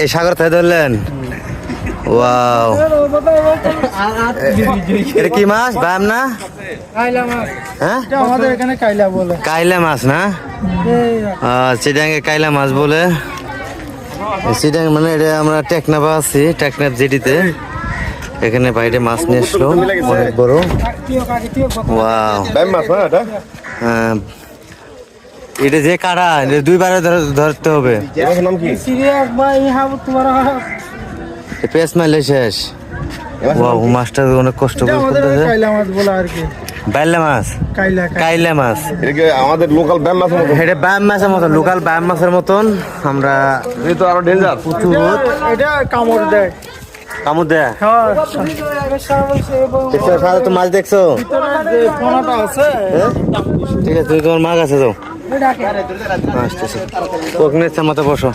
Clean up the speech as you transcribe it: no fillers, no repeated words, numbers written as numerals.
এই সাগর থেকে ধরলেন? ওয়াও, এটা কি মাছ? বাম না? হ্যাঁ, আমাদের এখানে কাইলা বলে। কাইলা মাছ না? চিটাঙ্গে কাইলা মাছ বলে। চিটাং মানে এটা আমরা টেকনাফে আছি, টেকনাফ জেটিতে। এখানে বাইরে মাছ নিয়ে আসলো অনেক বড়। ওয়াও, হ্যাঁ, এটা যে কাটা দুইবারে ধরতে হবে। পেস মাইলে শেষ। ওয়াও, মাছটা অনেক কষ্ট করে করতেছে। কাইলা মাছ বলে আর কি। বাইলা মাছ, কাইলা মাছ, আমাদের লোকাল ব্যায়াম মাছ এটা ব্যায়াম মাছের মতন, লোকাল ব্যায়াম মাছের মতন। আমরা তো আরো ডেঞ্জার প্রচুর এটা কামড় দেয়। কামড় দেয়। দেখছো সাদা তো মাছ দেখছো? পোনাটা আছে। ঠিক আছে, তুমি তোমার মাছ আছে তো আসতেছে। কোক নিচ্ছে মতো বসো।